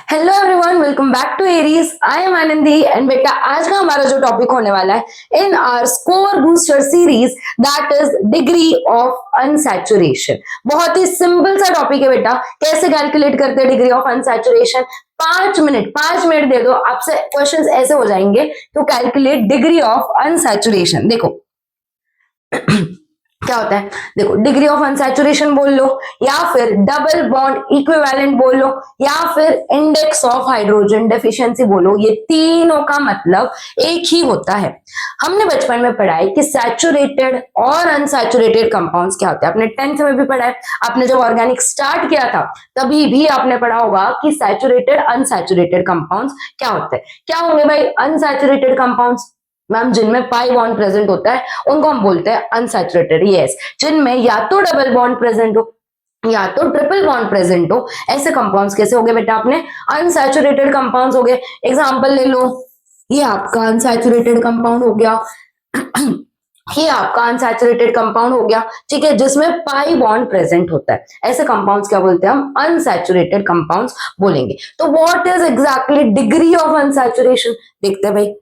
Hello everyone, welcome back to Aries. I am Anandi and बेटा आज का हमारा जो टॉपिक होने वाला है in our score booster series that is degree of unsaturation. बहुत ही सिंपल सा टॉपिक है बेटा। कैसे कैलकुलेट करते हैं डिग्री ऑफ अनसैचुरेशन? 5 मिनट दे दो, आपसे क्वेश्चंस ऐसे हो जाएंगे to calculate degree of unsaturation. देखो क्या होता है, देखो डिग्री ऑफ अनसैचुरेशन बोल लो, या फिर डबल बॉन्ड इक्विवेलेंट बोल लो, या फिर इंडेक्स ऑफ हाइड्रोजन डेफिशिएंसी बोलो। ये तीनों का मतलब एक ही होता है। हमने बचपन में पढ़ा है कि सैचुरेटेड और अनसैचुरेटेड कंपाउंड्स क्या होते हैं। आपने 10th में भी पढ़ा है। आपने जब ऑर्गेनिक स्टार्ट किया था तभी भी आपने पढ़ा होगा कि सैचुरेटेड अनसैचुरेटेड कंपाउंड्स क्या होते हैं। क्या होंगे भाई अनसैचुरेटेड कंपाउंड्स? मैम जिनमें पाई बॉन्ड प्रेजेंट होता है उनको हम बोलते हैं अनसैचुरेटेड। यस, जिनमें या तो डबल बॉन्ड प्रेजेंट हो या तो ट्रिपल बॉन्ड प्रेजेंट हो, ऐसे कंपाउंड्स कैसे हो गए बेटा अपने? अनसैचुरेटेड कंपाउंड्स हो गए। एग्जांपल ले लो, ये आपका अनसैचुरेटेड कंपाउंड हो गया ये आपका अनसैचुरेटेड कंपाउंड हो गया, ठीक है, जिसमें पाई बॉन्ड प्रेजेंट होता है। ऐसे कंपाउंड्स क्या बोलते हैं हम? अनसैचुरेटेड कंपाउंड्स बोलेंगे। तो what is exactly degree of unsaturation? देखते हैं भाई।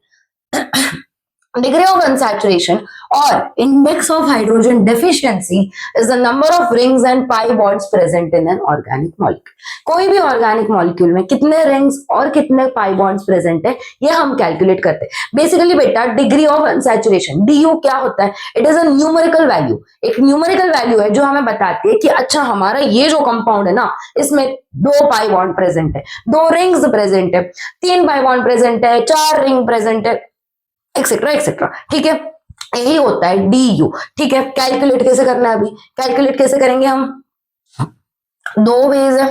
Degree of unsaturation or index of hydrogen deficiency is the number of rings and pi bonds present in an organic molecule. कोई भी ऑर्गेनिक मॉलिक्यूल में कितने rings और कितने पाई बॉन्ड्स प्रेजेंट है ये हम कैलकुलेट करते हैं। बेसिकली बेटा डिग्री ऑफ अनसैचुरेशन डी क्या होता है? It is a numerical value. एक न्यूमेरिकल वैल्यू है जो हमें बताती है कि अच्छा हमारा ये जो कंपाउंड है ना, इसमें 2 पाई बॉन्ड प्रेजेंट है, 2 रिंग्स प्रेजेंट है, 3 पाई बॉन्ड प्रेजेंट है, 4 रिंग प्रेजेंट है, एक्सेट्रा एक्सेट्रा। ठीक है, यही होता है डी यू। ठीक है, कैलकुलेट कैसे करना है? अभी कैलकुलेट कैसे करेंगे हम? 2 वेज है।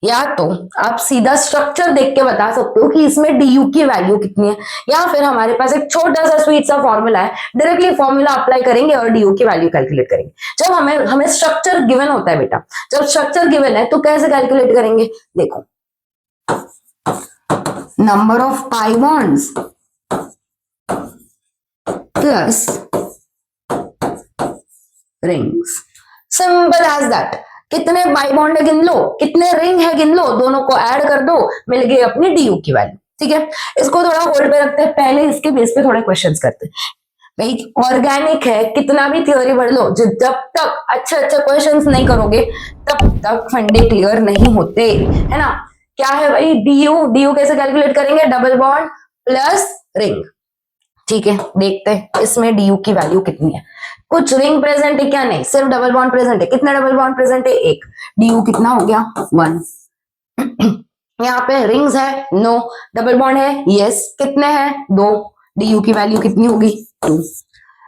या तो आप सीधा स्ट्रक्चर देख के बता सकते हो कि इसमें डी यू की वैल्यू कितनी है, या फिर हमारे पास एक छोटा सा स्वीट सा फॉर्मूला है, डायरेक्टली फॉर्मूला अप्लाई करेंगे और डी यू की वैल्यू कैलकुलेट करेंगे। जब हमें स्ट्रक्चर गिवन होता है बेटा, जब स्ट्रक्चर गिवन है तो कैसे कैलकुलेट करेंगे? देखो, number of pi bonds plus rings, simple as that. कितने पाई बॉन्ड है गिन लो, कितने रिंग है गिन लो, दोनों को ऐड कर दो, मिल गई अपनी डी यू की वैल्यू। ठीक है, इसको थोड़ा होल्ड पे रखते हैं, पहले इसके बेस पे थोड़े क्वेश्चंस करते हैं। भाई ऑर्गेनिक है, कितना भी थ्योरी पढ़ लो, जब तक अच्छे क्वेश्चंस नहीं करोगे तब तक फंडे क्लियर नहीं होते, है ना। क्या है भाई डी यू कैसे कैलकुलेट करेंगे? Double bond plus ring. ठीक है, देखते हैं इसमें डी यू की वैल्यू कितनी है। कुछ रिंग प्रेजेंट है क्या? नहीं, सिर्फ डबल बॉन्ड प्रेजेंट है। कितने डबल बॉन्ड प्रेजेंट है? 1। डी यू कितना हो गया? 1। यहाँ पे रिंग्स है? नो। डबल बॉन्ड है? यस। कितने हैं? 2। डी यू की वैल्यू कितनी होगी? 2।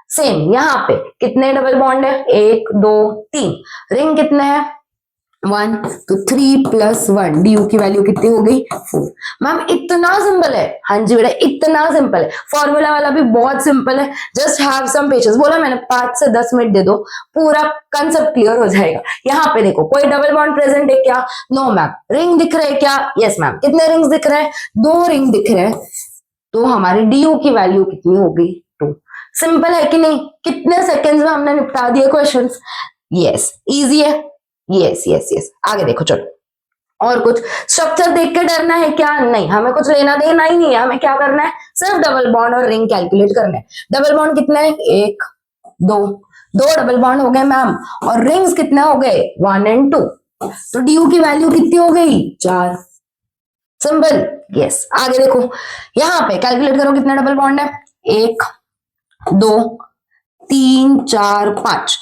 सेम यहाँ पे कितने डबल बॉन्ड है? 1 2 3। रिंग कितने हैं? 1, तो 3 प्लस 1 डी यू की वैल्यू कितनी हो गई? 4। मैम इतना सिंपल है? हाँ जी बेटा, इतना सिंपल है। फॉर्मूला वाला भी बहुत सिंपल है, जस्ट हैव सम पेशेंस। बोला मैंने 5 से 10 मिनट दे दो, पूरा कंसेप्ट क्लियर हो जाएगा। यहाँ पे देखो, कोई डबल बॉन्ड प्रेजेंट है क्या? No ma'am. रिंग दिख रहे हैं क्या? Yes ma'am. कितने रिंग्स दिख रहे हैं? 2 रिंग दिख रहे हैं, तो हमारी डी यू की वैल्यू कितनी हो गई? 2। सिंपल है कि नहीं? कितने सेकेंड्स में हमने निपटा दिए क्वेश्चन। यस, इजी है। यस यस यस, आगे देखो चलो। और कुछ स्ट्रक्चर देख के डरना है क्या? नहीं, हमें कुछ लेना देना ही नहीं है। हमें क्या करना है? सिर्फ डबल बॉन्ड और रिंग कैलकुलेट करना है। डबल बॉन्ड कितने हैं? 1 2 डबल बॉन्ड हो गए मैम, और रिंग्स कितने हो गए? 1 और 2। तो डी यू की वैल्यू कितनी हो गई? 4। सिंपल। यस, आगे देखो, यहाँ पे कैलकुलेट करो कितने डबल बॉन्ड है? 1 2 3 4 5।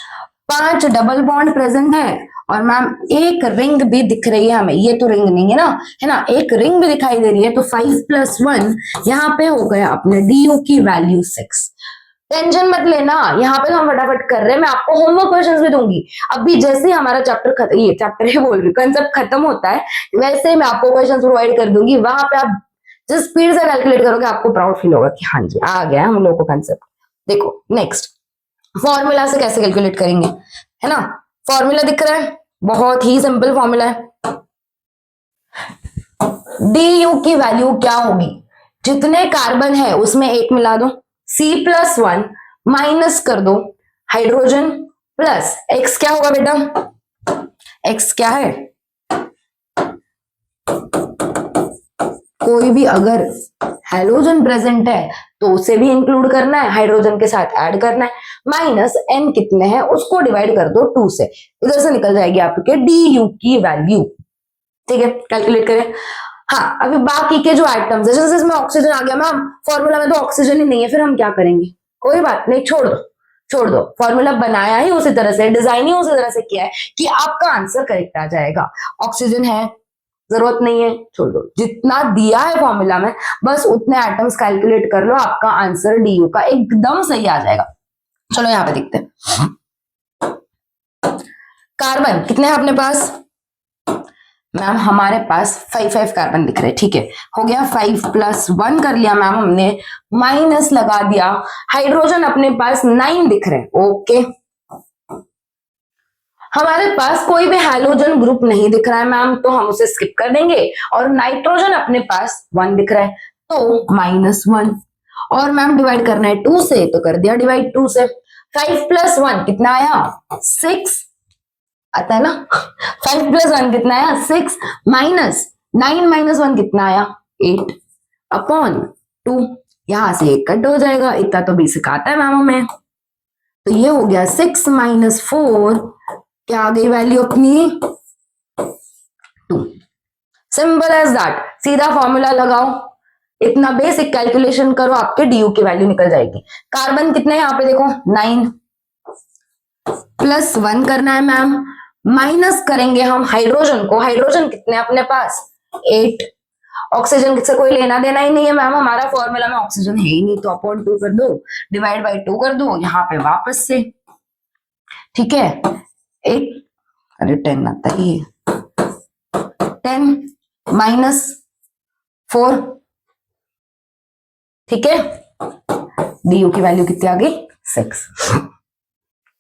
5 डबल बॉन्ड प्रेजेंट है, और मैम एक रिंग भी दिख रही है हमें। ये तो रिंग नहीं है ना, है ना, एक रिंग भी दिखाई दे रही है। तो 5 + 1 यहाँ पे हो गया अपने डी यू की वैल्यू 6। टेंशन मत लेना, यहाँ पे तो हम फटाफट कर रहे हैं। मैं आपको होमवर्क क्वेश्चंस भी दूंगी। अभी जैसे ही हमारा ये चैप्टर ही बोल रही कंसेप्ट खत्म होता है, वैसे मैं आपको क्वेश्चंस प्रोवाइड कर दूंगी। वहां पे आप जिस स्पीड से कैलकुलेट करोगे आपको प्राउड फील होगा कि हाँ जी आ गया हम लोगों को कंसेप्ट। देखो नेक्स्ट, फॉर्मूला से कैसे कैलकुलेट करेंगे, है ना। फॉर्मूला दिख रहा है, बहुत ही सिंपल फॉर्मूला है। डी यू की वैल्यू क्या होगी? जितने कार्बन है उसमें 1 मिला दो, C+1 माइनस कर दो हाइड्रोजन प्लस एक्स। क्या होगा बेटा? एक्स क्या है? कोई भी अगर हैलोजन प्रेजेंट है तो उसे भी इंक्लूड करना है, हाइड्रोजन के साथ ऐड करना है। माइनस n कितने हैं उसको डिवाइड कर दो 2 से, इधर से निकल जाएगी आपके du की वैल्यू। ठीक है, कैलकुलेट करें। हाँ, अभी बाकी के जो आइटम्स है, जैसे इसमें ऑक्सीजन आ गया मैम, फॉर्मूला में तो ऑक्सीजन ही नहीं है, फिर हम क्या करेंगे? कोई बात नहीं, छोड़ दो छोड़ दो, फॉर्मूला बनाया ही उसी तरह से, डिजाइन ही उसी तरह से किया है कि आपका आंसर करेक्ट आ जाएगा। ऑक्सीजन है, जरूरत नहीं है, छोड़ दो। जितना दिया है फॉर्मूला में बस उतने एटम्स कैलकुलेट कर लो, आपका आंसर डी का एकदम सही आ जाएगा। चलो यहाँ पे देखते हैं। कार्बन कितने हैं अपने पास? मैम हमारे पास 5 कार्बन दिख रहे हैं। ठीक है, हो गया 5 + 1 कर लिया मैम हमने, माइनस लगा दिया। हाइड्रोजन अपने पास 9 दिख रहे हैं। ओके, हमारे पास कोई भी हाइड्रोजन ग्रुप नहीं दिख रहा है मैम, तो हम उसे स्किप कर देंगे। और नाइट्रोजन अपने पास 1 दिख रहा है तो -1। और मैम डिवाइड करना है 2 से, तो कर दिया डिवाइड 2 से। 5 + 1 कितना आया? 6 आता है ना। 5 + 1 कितना आया? 6 माइनस 9 - 1 कितना आया? 8 अपॉन 2। यहां से 1 कट हो जाएगा, इतना तो बेसिक आता है मैम में। तो ये हो गया 6 - 4, क्या आ गई वैल्यू अपनी? 2। सिंपल एज दैट, सीधा फॉर्मूला लगाओ, इतना बेसिक कैलकुलेशन करो, आपके डी की वैल्यू निकल जाएगी। कार्बन कितने यहाँ पे देखो 9 + 1 करना है मैम, माइनस करेंगे हम हाइड्रोजन को। हाइड्रोजन कितने अपने पास? 8। ऑक्सीजन से कोई लेना देना ही नहीं है मैम, हमारा फॉर्मूला में ऑक्सीजन है ही नहीं, तो अपॉन 2 कर दो, डिवाइड बाई 2 कर दो, यहाँ पे वापस से। ठीक है, 8 अरे 10 आता है ये, 10 - 4। ठीक है, डी की वैल्यू कितनी आ गई? 6।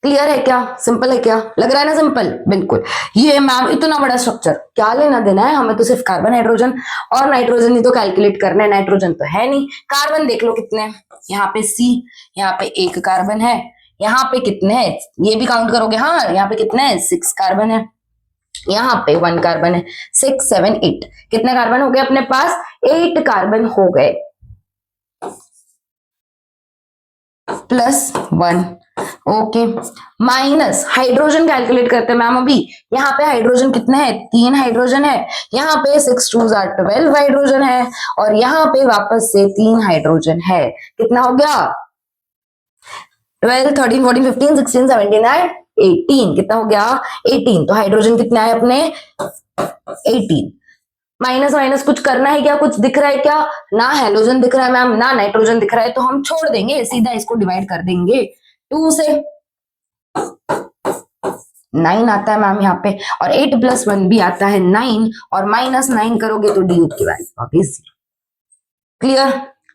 क्लियर है क्या? सिंपल है क्या? लग रहा है ना सिंपल? बिल्कुल। ये मैम इतना बड़ा स्ट्रक्चर क्या लेना देना है हमें, तो सिर्फ कार्बन हाइड्रोजन और नाइट्रोजन ही तो कैलकुलेट करना है, नाइट्रोजन तो है नहीं। कार्बन देख लो कितने हैं, यहाँ पे C, यहाँ पे 1 कार्बन है, यहाँ पे कितने हैं ये भी काउंट करोगे। हाँ, यहाँ पे कितने हैं? 6 कार्बन है, यहाँ पे 1 कार्बन है। 6 7 8 कितने कार्बन हो गए अपने पास? 8 कार्बन हो गए, +1। ओके, माइनस हाइड्रोजन कैलकुलेट करते हैं मैम। अभी यहाँ पे हाइड्रोजन कितने हैं? 3 हाइड्रोजन है, यहाँ पे 6 2 12 हाइड्रोजन है, और यहाँ पे वापस से 3 हाइड्रोजन है। कितना हो गया? 12 13 14 15 16 17 और 18। कितना हो गया? 18। तो हाइड्रोजन कितने आए अपने? 18। माइनस माइनस कुछ करना है क्या? कुछ दिख रहा है क्या? ना हैलोजन दिख रहा है मैम, ना नाइट्रोजन दिख रहा है, तो हम छोड़ देंगे, सीधा इसको डिवाइड कर देंगे 2 से। 9 आता है मैम यहाँ पे, और 8 + 1 भी आता है 9, और -9 करोगे तो डी की वैल्यू आ गई 0। क्लियर?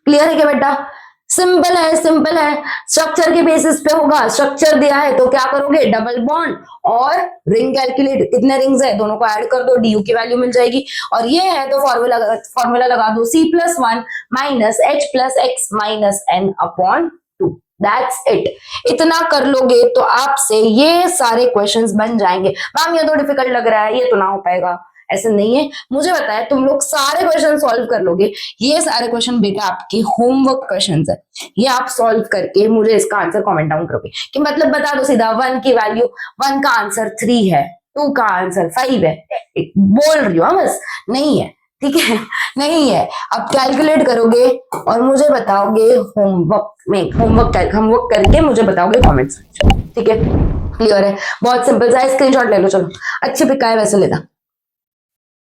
क्लियर है क्या बेटा? सिंपल है, सिंपल है। स्ट्रक्चर के बेसिस पे होगा, स्ट्रक्चर दिया है तो क्या करोगे? डबल बॉन्ड और रिंग कैलकुलेट, कितने रिंग्स है दोनों को ऐड कर दो, डी की वैल्यू मिल जाएगी। और ये है तो फॉर्मूला लगा दो, C+1 - H + X - N upon 2। That's it. इतना कर लोगे तो आपसे ये सारे क्वेश्चंस बन जाएंगे। मैम ये तो डिफिकल्ट लग रहा है, ये तो ना हो पाएगा, ऐसे नहीं है। मुझे बताया तुम लोग सारे क्वेश्चन सॉल्व कर लोगे। ये सारे क्वेश्चन बेटा आपके होमवर्क क्वेश्चंस है, ये आप सॉल्व करके मुझे इसका आंसर कमेंट डाउन करोगे कि मतलब बता दो सीधा 1 की वैल्यू, 1 का आंसर 3 है, 2 का आंसर 5 है, बोल रही हो बस, नहीं है। ठीक है, नहीं है। अब कैलकुलेट करोगे और मुझे बताओगे होमवर्क करके मुझे बताओगे कमेंट्स। ठीक है, क्लियर है? बहुत सिंपल सा, स्क्रीनशॉट ले लो। चलो, अच्छी पिक है वैसे लेना।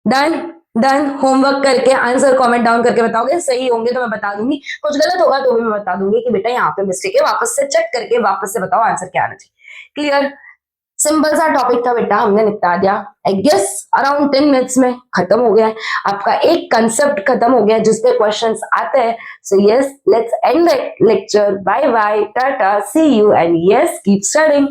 Done done. होमवर्क करके आंसर कमेंट डाउन करके बताओगे, सही होंगे तो मैं बता दूंगी, कुछ गलत होगा तो भी मैं बता दूंगी कि बेटा यहाँ पे मिस्टेक है, वापस से चेक करके वापस से बताओ आंसर क्या आना चाहिए। क्लियर? सिंपल सा टॉपिक था बेटा, हमने निपटा दिया। आई गेस अराउंड 10 मिनट्स में खत्म हो गया है आपका एक कंसेप्ट, खत्म हो गया जिसपे क्वेश्चंस आते हैं। So yes, let's end the lecture. Bye bye, tata, see you, and yes, keep studying.